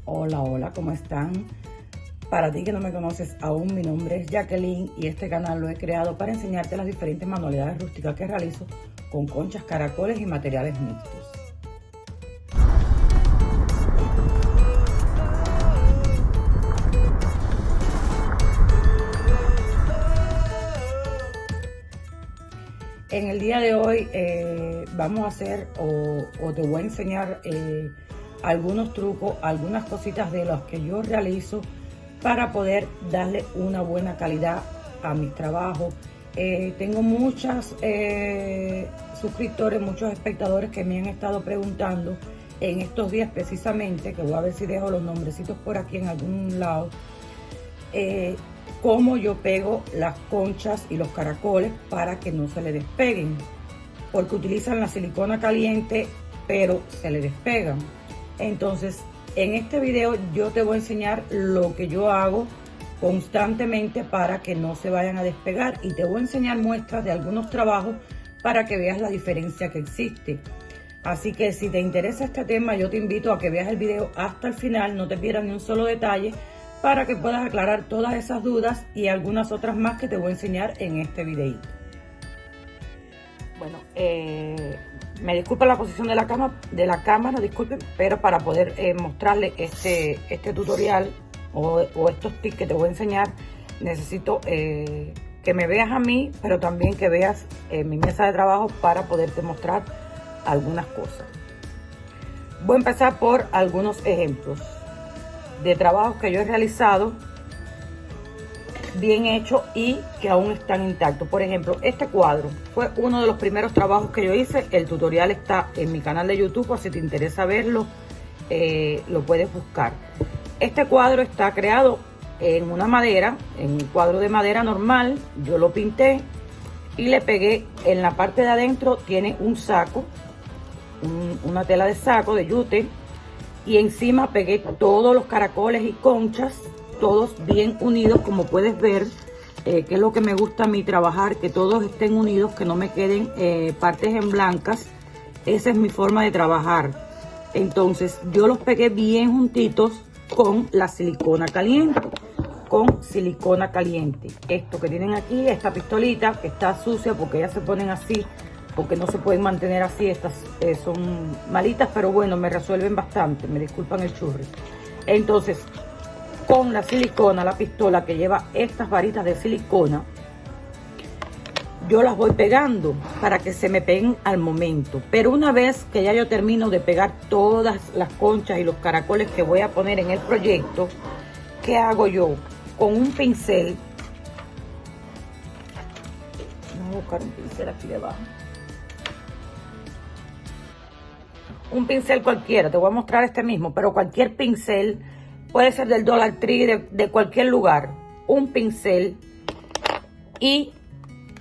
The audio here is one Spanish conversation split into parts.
Hola, hola, ¿cómo están? Para ti que no me conoces aún, mi nombre es Jacqueline y este canal lo he creado para enseñarte las diferentes manualidades rústicas que realizo con conchas, caracoles y materiales mixtos. En el día de hoy vamos a hacer o te voy a enseñar algunos trucos, algunas cositas de los que yo realizo para poder darle una buena calidad a mis trabajos. Tengo muchos suscriptores, muchos espectadores que me han estado preguntando en estos días precisamente, que voy a ver si dejo los nombrecitos por aquí en algún lado, cómo yo pego las conchas y los caracoles para que no se le despeguen, porque utilizan la silicona caliente pero se le despegan. Entonces en este video yo te voy a enseñar lo que yo hago constantemente para que no se vayan a despegar y te voy a enseñar muestras de algunos trabajos para que veas la diferencia que existe. Así que si te interesa este tema, yo te invito a que veas el video hasta el final, no te pierdas ni un solo detalle, para que puedas aclarar todas esas dudas y algunas otras más que te voy a enseñar en este videito. Bueno, me disculpa la posición de la cámara, disculpen, pero para poder mostrarles este tutorial o estos tips que te voy a enseñar, necesito que me veas a mí, pero también que veas mi mesa de trabajo para poderte mostrar algunas cosas. Voy a empezar por algunos ejemplos de trabajos que yo he realizado bien hecho y que aún están intactos. Por ejemplo, este cuadro fue uno de los primeros trabajos que yo hice. El tutorial está en mi canal de YouTube, o si te interesa verlo, lo puedes buscar. Este cuadro está creado en una madera, en un cuadro de madera normal. Yo lo pinté y le pegué en la parte de adentro, tiene un saco, una tela de saco de yute, y encima pegué todos los caracoles y conchas, todos bien unidos, como puedes ver, que es lo que me gusta a mí trabajar, que todos estén unidos, que no me queden partes en blancas. Esa es mi forma de trabajar. Entonces yo los pegué bien juntitos con la silicona caliente, Esto que tienen aquí, esta pistolita que está sucia porque ellas se ponen así, porque no se pueden mantener así. Estas son malitas, pero bueno, me resuelven bastante, me disculpan el churri. Entonces, con la silicona, la pistola que lleva estas varitas de silicona, yo las voy pegando para que se me peguen al momento. Pero una vez que ya yo termino de pegar todas las conchas y los caracoles que voy a poner en el proyecto, ¿qué hago yo? Con un pincel, vamos a buscar un pincel aquí debajo. Un pincel cualquiera, te voy a mostrar este mismo, pero cualquier pincel, puede ser del Dollar Tree, de cualquier lugar. Un pincel y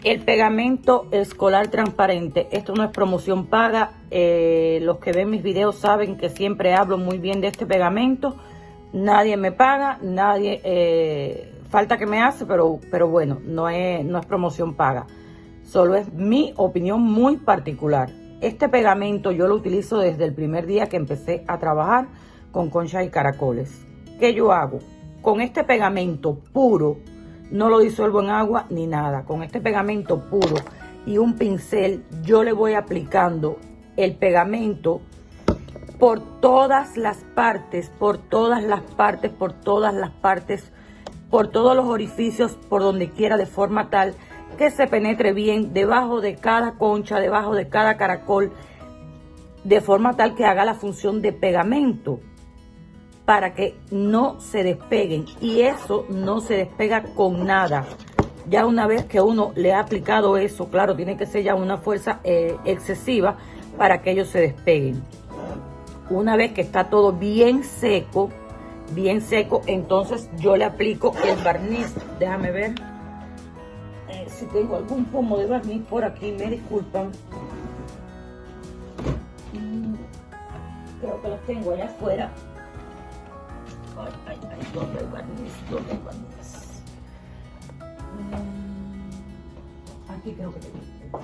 el pegamento escolar transparente. Esto no es promoción paga. Los que ven mis videos saben que siempre hablo muy bien de este pegamento. Nadie me paga, nadie, falta que me hace, pero bueno, no es promoción paga. Solo es mi opinión muy particular. Este pegamento yo lo utilizo desde el primer día que empecé a trabajar con conchas y caracoles. ¿Qué yo hago? Con este pegamento puro, no lo disuelvo en agua ni nada. Con este pegamento puro y un pincel, yo le voy aplicando el pegamento por todas las partes, por todos los orificios, por donde quiera, de forma tal que se penetre bien debajo de cada concha, debajo de cada caracol, de forma tal que haga la función de pegamento para que no se despeguen. Y eso no se despega con nada. Ya una vez que uno le ha aplicado eso, claro, tiene que ser ya una fuerza excesiva para que ellos se despeguen. Una vez que está todo bien seco, entonces yo le aplico el barniz. Déjame ver si tengo algún pomo de barniz por aquí, me disculpan. Creo que los tengo allá afuera. Ay, ¿dónde hay barniz? Aquí creo que tengo.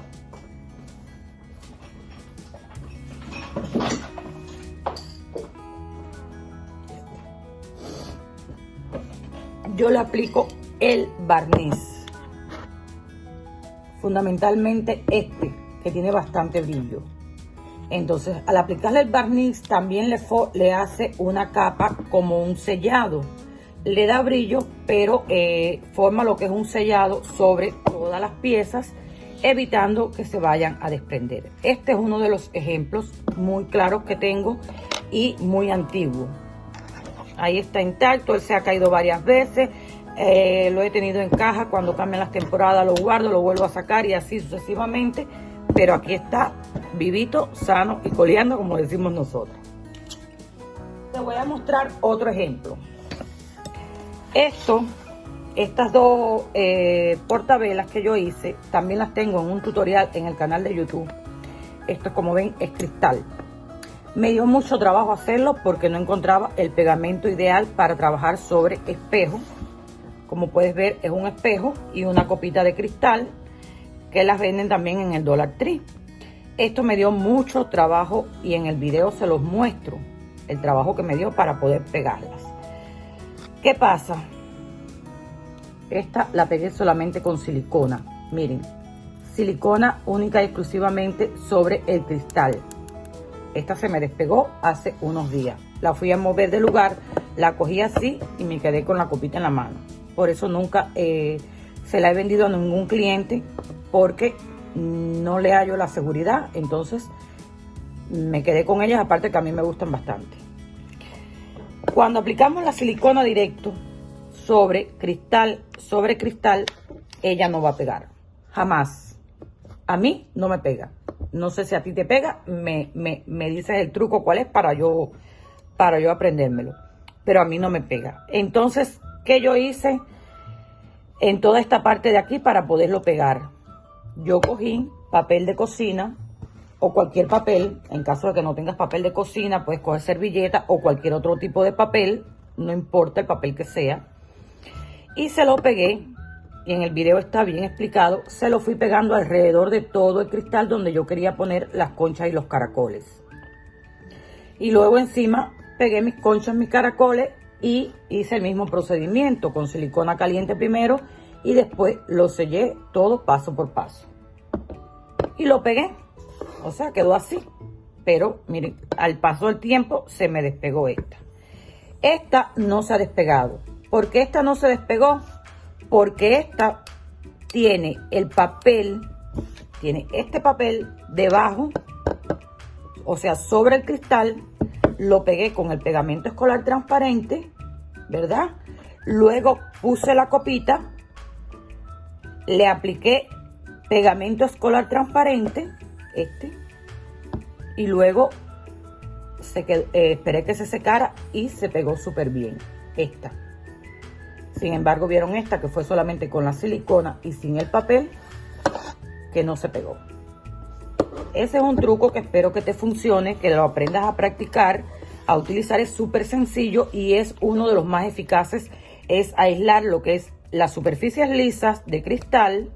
yo le aplico el barniz. Fundamentalmente este, que tiene bastante brillo. Entonces, al aplicarle el barniz, también le hace una capa como un sellado. Le da brillo, pero forma lo que es un sellado sobre todas las piezas, evitando que se vayan a desprender. Este es uno de los ejemplos muy claros que tengo y muy antiguo. Ahí está intacto, él se ha caído varias veces. Lo he tenido en caja, cuando cambian las temporadas lo guardo, lo vuelvo a sacar y así sucesivamente. Pero aquí está vivito, sano y coleando, como decimos nosotros. Te voy a mostrar otro ejemplo. Estas dos portavelas que yo hice, también las tengo en un tutorial en el canal de YouTube. Esto, como ven, es cristal. Me dio mucho trabajo hacerlo porque no encontraba el pegamento ideal para trabajar sobre espejo. Como puedes ver, es un espejo y una copita de cristal que las venden también en el Dollar Tree. Esto me dio mucho trabajo y en el video se los muestro el trabajo que me dio para poder pegarlas. ¿Qué pasa? Esta la pegué solamente con silicona. Miren, silicona única y exclusivamente sobre el cristal. Esta se me despegó hace unos días. La fui a mover de lugar, la cogí así y me quedé con la copita en la mano. Por eso nunca se la he vendido a ningún cliente, porque no le hallo la seguridad. Entonces me quedé con ellas, aparte que a mí me gustan bastante. Cuando aplicamos la silicona directo sobre cristal, ella no va a pegar, jamás. A mí no me pega. No sé si a ti te pega, me dices el truco cuál es para yo aprendérmelo. Pero a mí no me pega. Entonces, ¿qué yo hice en toda esta parte de aquí para poderlo pegar? Yo cogí papel de cocina o cualquier papel. En caso de que no tengas papel de cocina, puedes coger servilleta o cualquier otro tipo de papel. No importa el papel que sea. Y se lo pegué. Y en el video está bien explicado. Se lo fui pegando alrededor de todo el cristal donde yo quería poner las conchas y los caracoles. Y luego encima pegué mis conchas, mis caracoles, y hice el mismo procedimiento con silicona caliente primero y después lo sellé todo paso por paso. Y lo pegué. O sea, quedó así. Pero miren, al paso del tiempo se me despegó esta. Esta no se ha despegado. ¿Por qué esta no se despegó? Porque esta tiene el papel, tiene este papel debajo, o sea, sobre el cristal. Lo pegué con el pegamento escolar transparente, ¿verdad? Luego puse la copita, le apliqué pegamento escolar transparente, y luego esperé que se secara y se pegó súper bien esta. Sin embargo, vieron esta que fue solamente con la silicona y sin el papel, que no se pegó. Ese es un truco que espero que te funcione, que lo aprendas a practicar, a utilizar. Es súper sencillo y es uno de los más eficaces. Es aislar lo que es las superficies lisas de cristal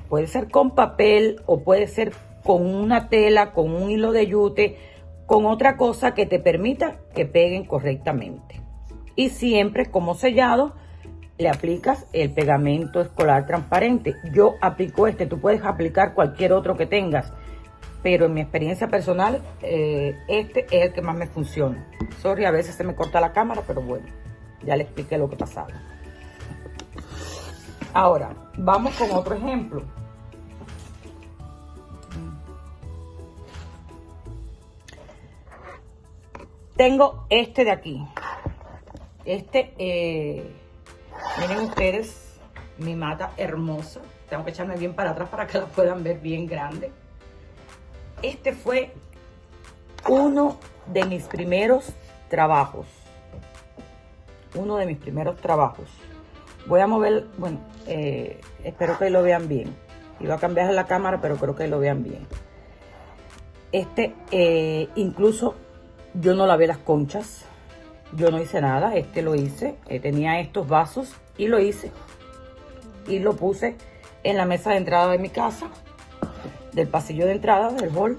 puede ser con papel o puede ser con una tela, con un hilo de yute, con otra cosa que te permita que peguen correctamente. Y siempre, como sellado, le aplicas el pegamento escolar transparente. Yo aplico tú puedes aplicar cualquier otro que tengas, pero en mi experiencia personal, este es el que más me funciona. Sorry, a veces se me corta la cámara, pero bueno, ya le expliqué lo que pasaba. Ahora, vamos con otro ejemplo. Tengo este de aquí. Miren ustedes, mi mata hermosa. Tengo que echarme bien para atrás para que la puedan ver bien grande. Este fue uno de mis primeros trabajos. Voy a mover, bueno, espero que lo vean bien. Iba a cambiar la cámara, pero creo que lo vean bien. Incluso yo no lavé las conchas. Yo no hice nada, lo hice. Tenía estos vasos y lo hice. Y lo puse en la mesa de entrada de mi casa, del pasillo de entrada, del hall.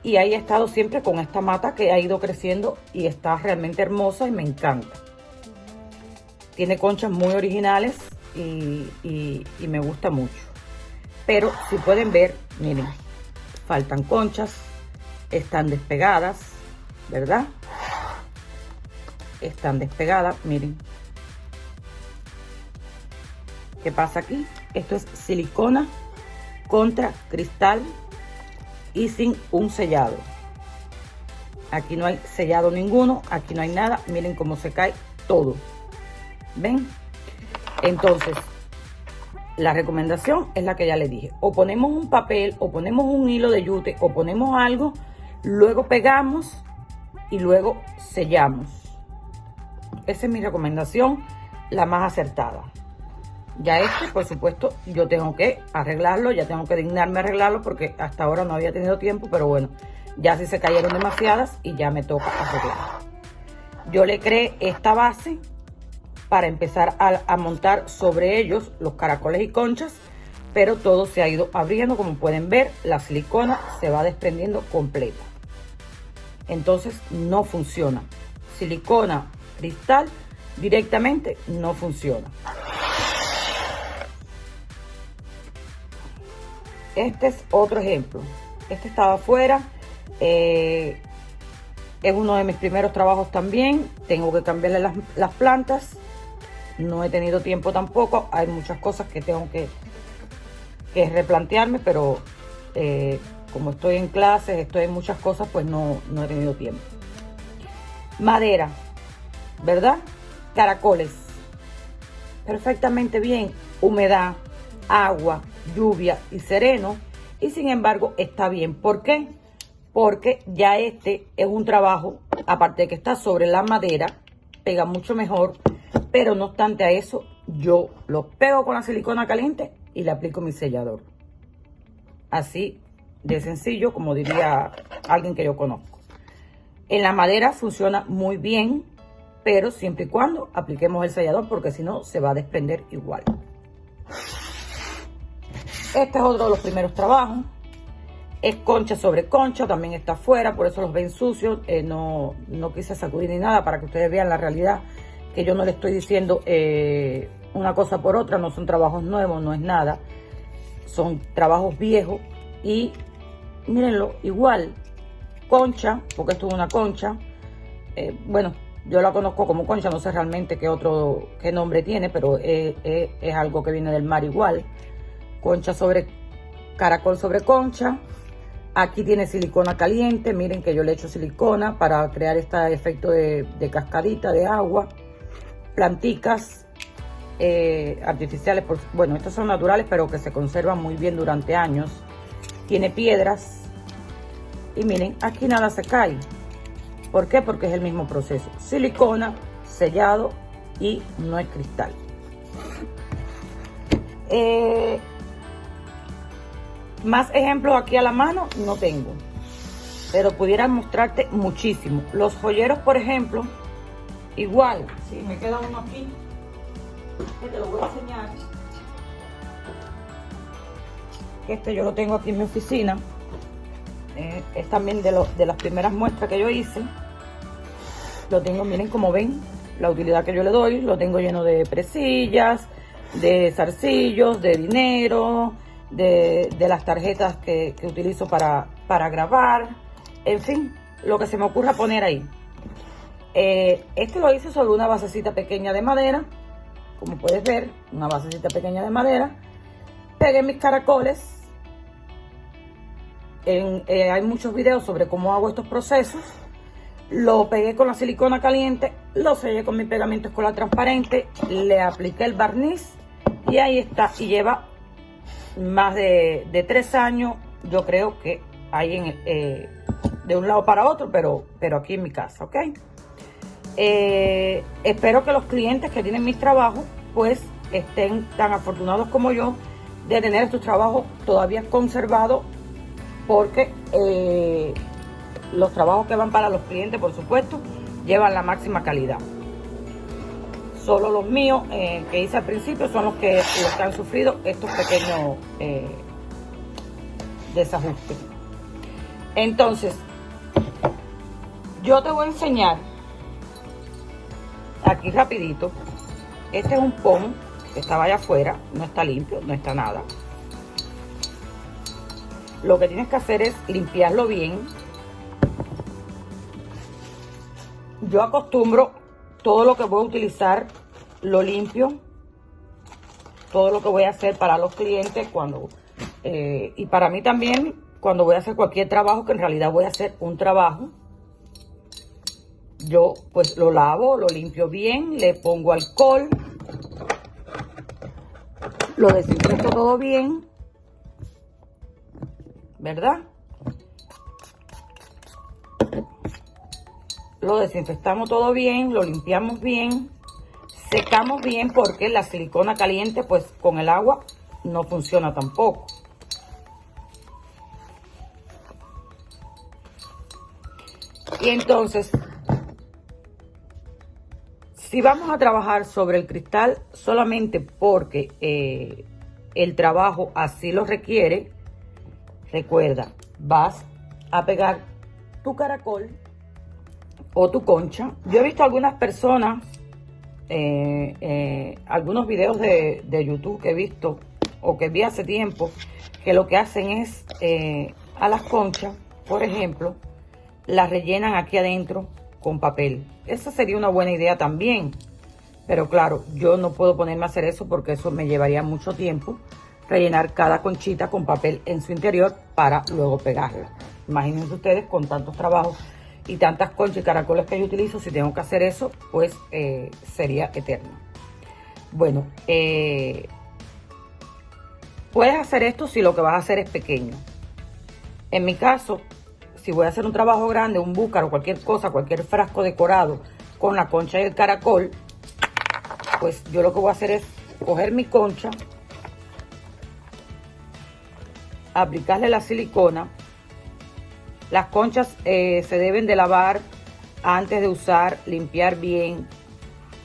Y ahí he estado siempre con esta mata que ha ido creciendo y está realmente hermosa y me encanta. tiene conchas muy originales y me gusta mucho. Pero si pueden ver, miren, faltan conchas, están despegadas, ¿verdad? Están despegadas, miren. ¿Qué pasa aquí? Esto es silicona contra cristal y sin un sellado. Aquí no hay sellado ninguno, aquí no hay nada. Miren cómo se cae todo. ¿Ven? Entonces, la recomendación es la que ya les dije. O ponemos un papel, o ponemos un hilo de yute, o ponemos algo, luego pegamos y luego sellamos. Esa es mi recomendación, la más acertada. Ya por supuesto, yo tengo que arreglarlo, ya tengo que dignarme a arreglarlo porque hasta ahora no había tenido tiempo, pero bueno, ya sí se cayeron demasiadas y ya me toca arreglar. Yo le creé esta base para empezar a montar sobre ellos los caracoles y conchas, pero todo se ha ido abriendo. Como pueden ver, la silicona se va desprendiendo completa. Entonces no funciona. Silicona, cristal, directamente no funciona. Este es otro ejemplo. Este estaba afuera. Es uno de mis primeros trabajos también. Tengo que cambiarle las plantas. No he tenido tiempo tampoco. Hay muchas cosas que tengo que replantearme, pero como estoy en clases, estoy en muchas cosas, pues no he tenido tiempo. Madera, ¿verdad? Caracoles. Perfectamente bien. Humedad, agua, lluvia y sereno. Y sin embargo está bien. ¿Por qué? Porque ya este es un trabajo, aparte de que está sobre la madera, pega mucho mejor. Pero no obstante a eso, yo lo pego con la silicona caliente y le aplico mi sellador. Así de sencillo, como diría alguien que yo conozco. En la madera funciona muy bien, pero siempre y cuando apliquemos el sellador, porque si no se va a desprender igual. Este es otro de los primeros trabajos. Es concha sobre concha, también está afuera, por eso los ven sucios. No quise sacudir ni nada para que ustedes vean la realidad, que yo no le estoy diciendo una cosa por otra. No son trabajos nuevos, no es nada. Son trabajos viejos y mírenlo, igual, concha, porque esto es una concha. Bueno, yo la conozco como concha, no sé realmente qué nombre tiene, pero es algo que viene del mar igual. Concha sobre caracol sobre concha. Aquí tiene silicona caliente. Miren que yo le echo silicona para crear este efecto de cascadita de agua. Planticas artificiales, bueno, estas son naturales, pero que se conservan muy bien durante años. Tiene piedras. Y miren, aquí nada se cae. ¿Por qué? Porque es el mismo proceso. Silicona, sellado y no es cristal. Más ejemplos aquí a la mano no tengo, pero pudiera mostrarte muchísimo. Los joyeros, por ejemplo, igual. Si me queda uno aquí, que te lo voy a enseñar. Este yo lo tengo aquí en mi oficina. Es también de las primeras muestras que yo hice. Lo tengo, miren como ven, la utilidad que yo le doy. Lo tengo lleno de presillas, de zarcillos, de dinero, de las tarjetas que utilizo para grabar, en fin, lo que se me ocurra poner ahí. Este lo hice sobre una basecita pequeña de madera, como puedes ver, una basecita pequeña de madera. Pegué mis caracoles. Hay muchos videos sobre cómo hago estos procesos. Lo pegué con la silicona caliente, lo sellé con mi pegamento escolar transparente, le apliqué el barniz y ahí está. Y lleva más de 3 años, yo creo que hay de un lado para otro, pero aquí en mi casa, ¿ok? Espero que los clientes que tienen mis trabajos pues estén tan afortunados como yo de tener estos trabajos todavía conservados, porque los trabajos que van para los clientes, por supuesto, llevan la máxima calidad. Solo los míos que hice al principio son los que han sufrido estos pequeños desajustes. Entonces, yo te voy a enseñar aquí rapidito Este es un pon que estaba allá afuera, no está limpio, no está nada. Lo que tienes que hacer es limpiarlo bien. Yo acostumbro todo lo que voy a utilizar, lo limpio. Todo lo que voy a hacer para los clientes y para mí también cuando voy a hacer cualquier trabajo, que en realidad voy a hacer un trabajo. Yo pues lo lavo, lo limpio bien, le pongo alcohol, lo desinfecto todo bien, ¿verdad? Lo desinfectamos todo bien, lo limpiamos bien, secamos bien porque la silicona caliente pues con el agua no funciona tampoco. Y entonces, si vamos a trabajar sobre el cristal solamente porque el trabajo así lo requiere, recuerda, vas a pegar tu caracol o tu concha. Yo he visto algunas personas, algunos videos de YouTube que he visto o que vi hace tiempo, que lo que hacen es a las conchas, por ejemplo, las rellenan aquí adentro con papel. Esa sería una buena idea también. Pero claro, yo no puedo ponerme a hacer eso porque eso me llevaría mucho tiempo. Rellenar cada conchita con papel en su interior para luego pegarla. Imagínense ustedes con tantos trabajos y tantas conchas y caracoles que yo utilizo. Si tengo que hacer eso, pues sería eterno. Bueno, puedes hacer esto si lo que vas a hacer es pequeño. En mi caso, si voy a hacer un trabajo grande, un búcaro, cualquier cosa, cualquier frasco decorado con la concha y el caracol, pues yo lo que voy a hacer es coger mi concha, aplicarle la silicona. Las conchas se deben de lavar antes de usar, limpiar bien,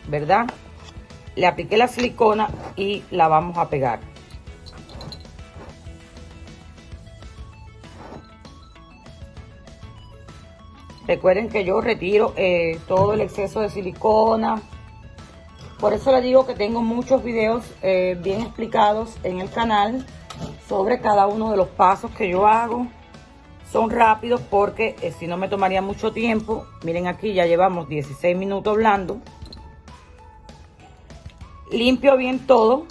¿verdad? Le apliqué la silicona y la vamos a pegar. Recuerden que yo retiro todo el exceso de silicona. Por eso les digo que tengo muchos videos bien explicados en el canal sobre cada uno de los pasos que yo hago. Son rápidos porque si no me tomaría mucho tiempo. Miren aquí, ya llevamos 16 minutos hablando. Limpio bien todo.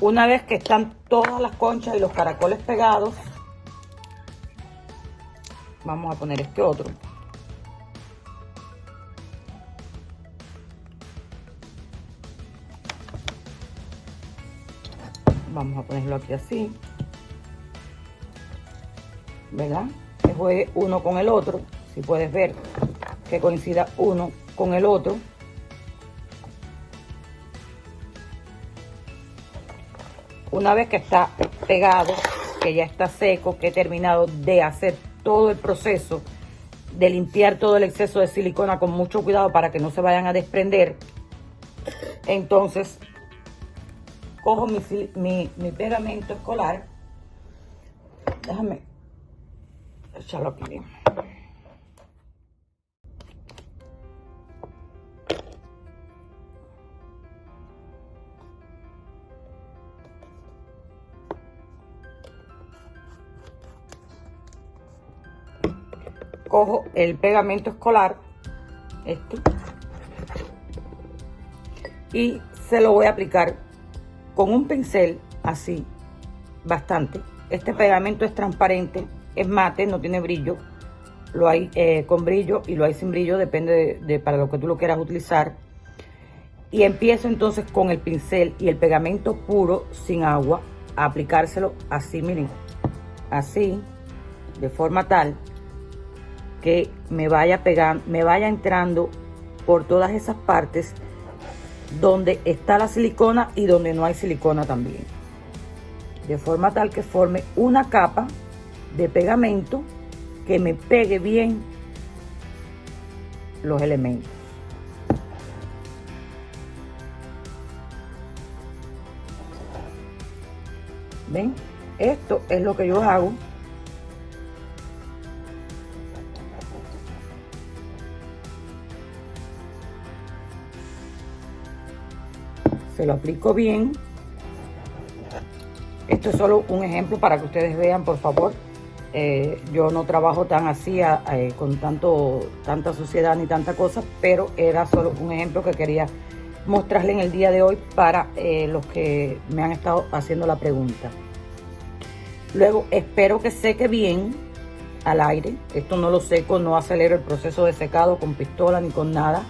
Una vez que están todas las conchas y los caracoles pegados, vamos a poner este otro. Vamos a ponerlo aquí así, ¿verdad? Que juegue uno con el otro. Si puedes ver que coincida uno con el otro. Una vez que está pegado, que ya está seco, que he terminado de hacer todo el proceso de limpiar todo el exceso de silicona con mucho cuidado para que no se vayan a desprender, entonces cojo mi pegamento escolar. Déjame echarlo aquí bien. Cojo el pegamento escolar, este, y se lo voy a aplicar con un pincel así, bastante. Este pegamento es transparente, es mate, no tiene brillo. Lo hay con brillo y lo hay sin brillo, depende de para lo que tú lo quieras utilizar. Y empiezo entonces con el pincel y el pegamento puro, sin agua, a aplicárselo así, miren, así, de forma tal que me vaya pegando, me vaya entrando por todas esas partes donde está la silicona y donde no hay silicona también, de forma tal que forme una capa de pegamento que me pegue bien los elementos. ¿Ven? Esto es lo que yo hago. se lo aplico bien. Esto es solo un ejemplo para que ustedes vean, por favor. Yo no trabajo tan así, con tanta suciedad ni tanta cosa, pero era solo un ejemplo que quería mostrarles en el día de hoy para los que me han estado haciendo la pregunta. Luego espero que seque bien al aire. Esto no lo seco, no acelero el proceso de secado con pistola ni con nada.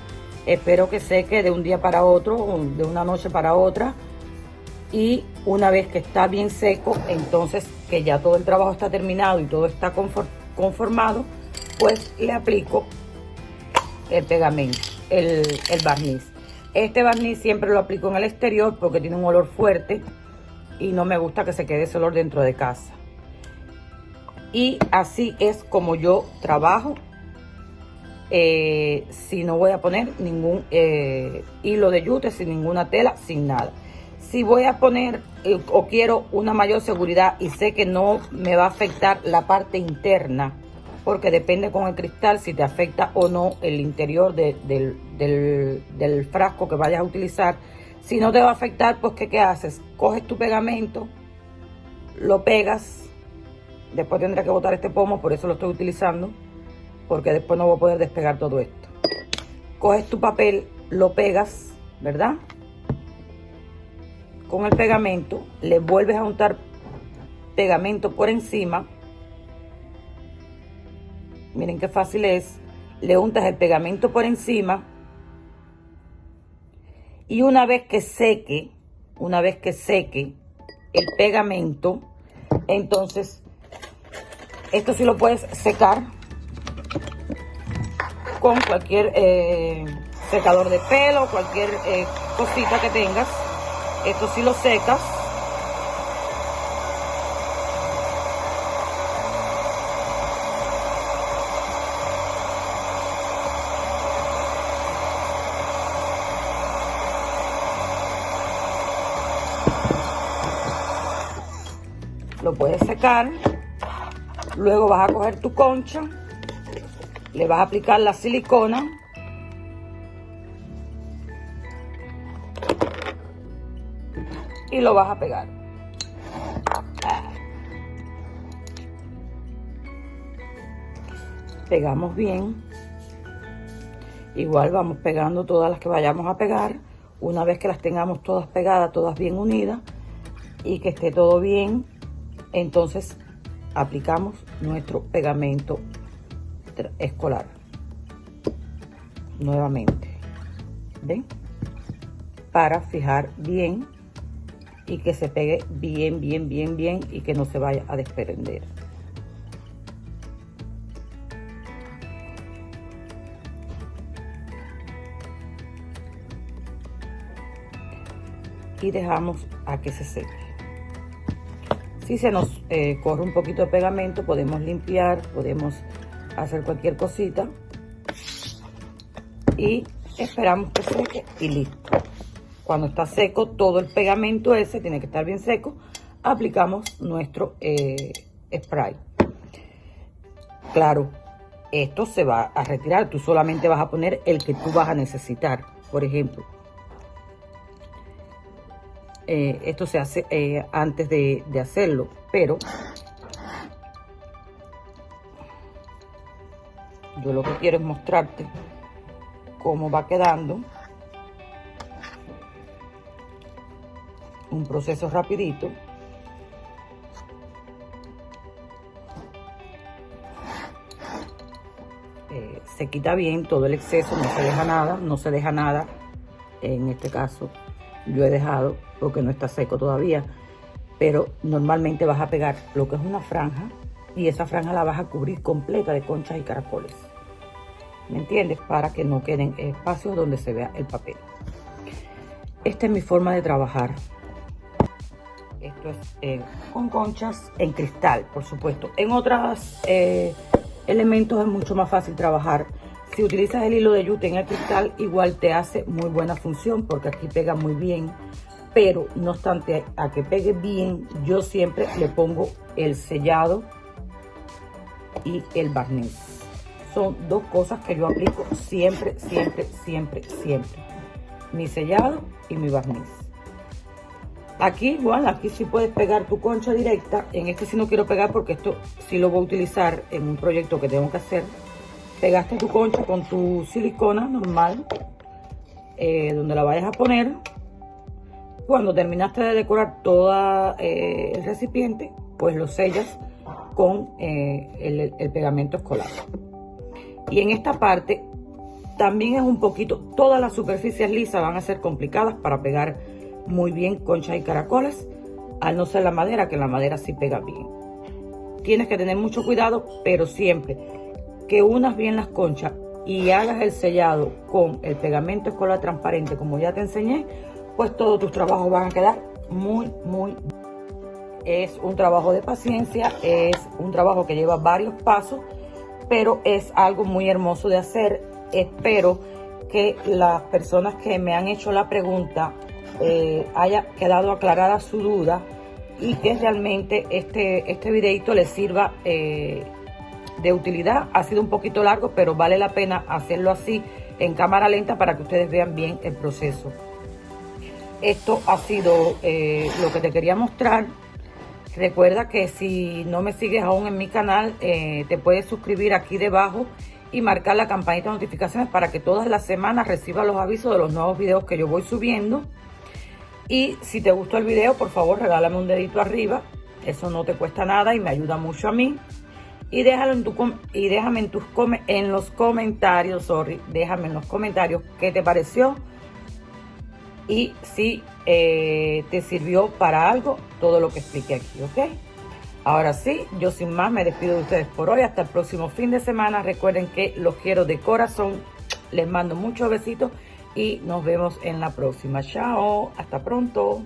Espero que seque de un día para otro, o de una noche para otra. Y una vez que está bien seco, entonces que ya todo el trabajo está terminado y todo está conformado, pues le aplico el pegamento, el barniz. Este barniz siempre lo aplico en el exterior porque tiene un olor fuerte y no me gusta que se quede ese olor dentro de casa. Y así es como yo trabajo. Si no voy a poner ningún hilo de yute, sin ninguna tela, sin nada. Si voy a poner o quiero una mayor seguridad y sé que no me va a afectar la parte interna, porque depende con el cristal si te afecta o no el interior del frasco que vayas a utilizar. Si no te va a afectar, pues ¿qué haces? Coges tu pegamento, lo pegas. Después tendré que botar este pomo, por eso lo estoy utilizando, porque después no voy a poder despegar todo esto. Coges tu papel, lo pegas, ¿verdad? Con el pegamento, le vuelves a untar pegamento por encima. Miren qué fácil es. Le untas el pegamento por encima. Y una vez que seque el pegamento, entonces, esto sí lo puedes secar con cualquier secador de pelo, cualquier cosita que tengas. Esto sí lo secas. Lo puedes secar. Luego vas a coger tu concha, le vas a aplicar la silicona y lo vas a pegar. Pegamos bien. Igual vamos pegando todas las que vayamos a pegar. Una vez que las tengamos todas pegadas, todas bien unidas y que esté todo bien, entonces aplicamos nuestro pegamento escolar. Nuevamente, ¿ven? Para fijar bien y que se pegue bien y que no se vaya a desprender. Y dejamos a que se seque. Si se nos corre un poquito de pegamento, podemos limpiar, podemos hacer cualquier cosita y esperamos que seque y listo. Cuando está seco, todo el pegamento ese tiene que estar bien seco, aplicamos nuestro spray. Claro, esto se va a retirar, tú solamente vas a poner el que tú vas a necesitar. Por ejemplo, esto se hace antes de hacerlo, pero yo lo que quiero es mostrarte cómo va quedando. Un proceso rapidito. Se quita bien todo el exceso, no se deja nada, en este caso yo he dejado porque no está seco todavía, pero normalmente vas a pegar lo que es una franja y esa franja la vas a cubrir completa de conchas y caracoles, ¿me entiendes? Para que no queden espacios donde se vea el papel. Esta es mi forma de trabajar. Esto es con conchas en cristal, por supuesto. En otros elementos es mucho más fácil trabajar. Si utilizas el hilo de yute en el cristal, igual te hace muy buena función porque aquí pega muy bien. Pero no obstante a que pegue bien, yo siempre le pongo el sellado y el barniz. Son dos cosas que yo aplico siempre. Mi sellado y mi barniz. Aquí igual, aquí sí puedes pegar tu concha directa. En este sí no quiero pegar porque esto sí lo voy a utilizar en un proyecto que tengo que hacer. Pegaste tu concha con tu silicona normal, donde la vayas a poner. Cuando terminaste de decorar todo el recipiente, pues lo sellas con el pegamento escolar. Y en esta parte también es un poquito, todas las superficies lisas van a ser complicadas para pegar muy bien conchas y caracoles, al no ser la madera, que la madera sí pega bien. Tienes que tener mucho cuidado, pero siempre que unas bien las conchas y hagas el sellado con el pegamento escolar transparente, como ya te enseñé, pues todos tus trabajos van a quedar muy bien. Es un trabajo de paciencia, es un trabajo que lleva varios pasos, pero es algo muy hermoso de hacer. Espero que las personas que me han hecho la pregunta haya quedado aclarada su duda y que realmente este videito les sirva de utilidad. Ha sido un poquito largo, pero vale la pena hacerlo así en cámara lenta para que ustedes vean bien el proceso. Esto ha sido lo que te quería mostrar. Recuerda que si no me sigues aún en mi canal, te puedes suscribir aquí debajo y marcar la campanita de notificaciones para que todas las semanas recibas los avisos de los nuevos videos que yo voy subiendo. Y si te gustó el video, por favor regálame un dedito arriba, eso no te cuesta nada y me ayuda mucho a mí. Y déjame en los comentarios qué te pareció y si te sirvió para algo todo lo que expliqué aquí, ¿ok? Ahora sí, yo sin más me despido de ustedes por hoy. Hasta el próximo fin de semana. Recuerden que los quiero de corazón. Les mando muchos besitos y nos vemos en la próxima. Chao, hasta pronto.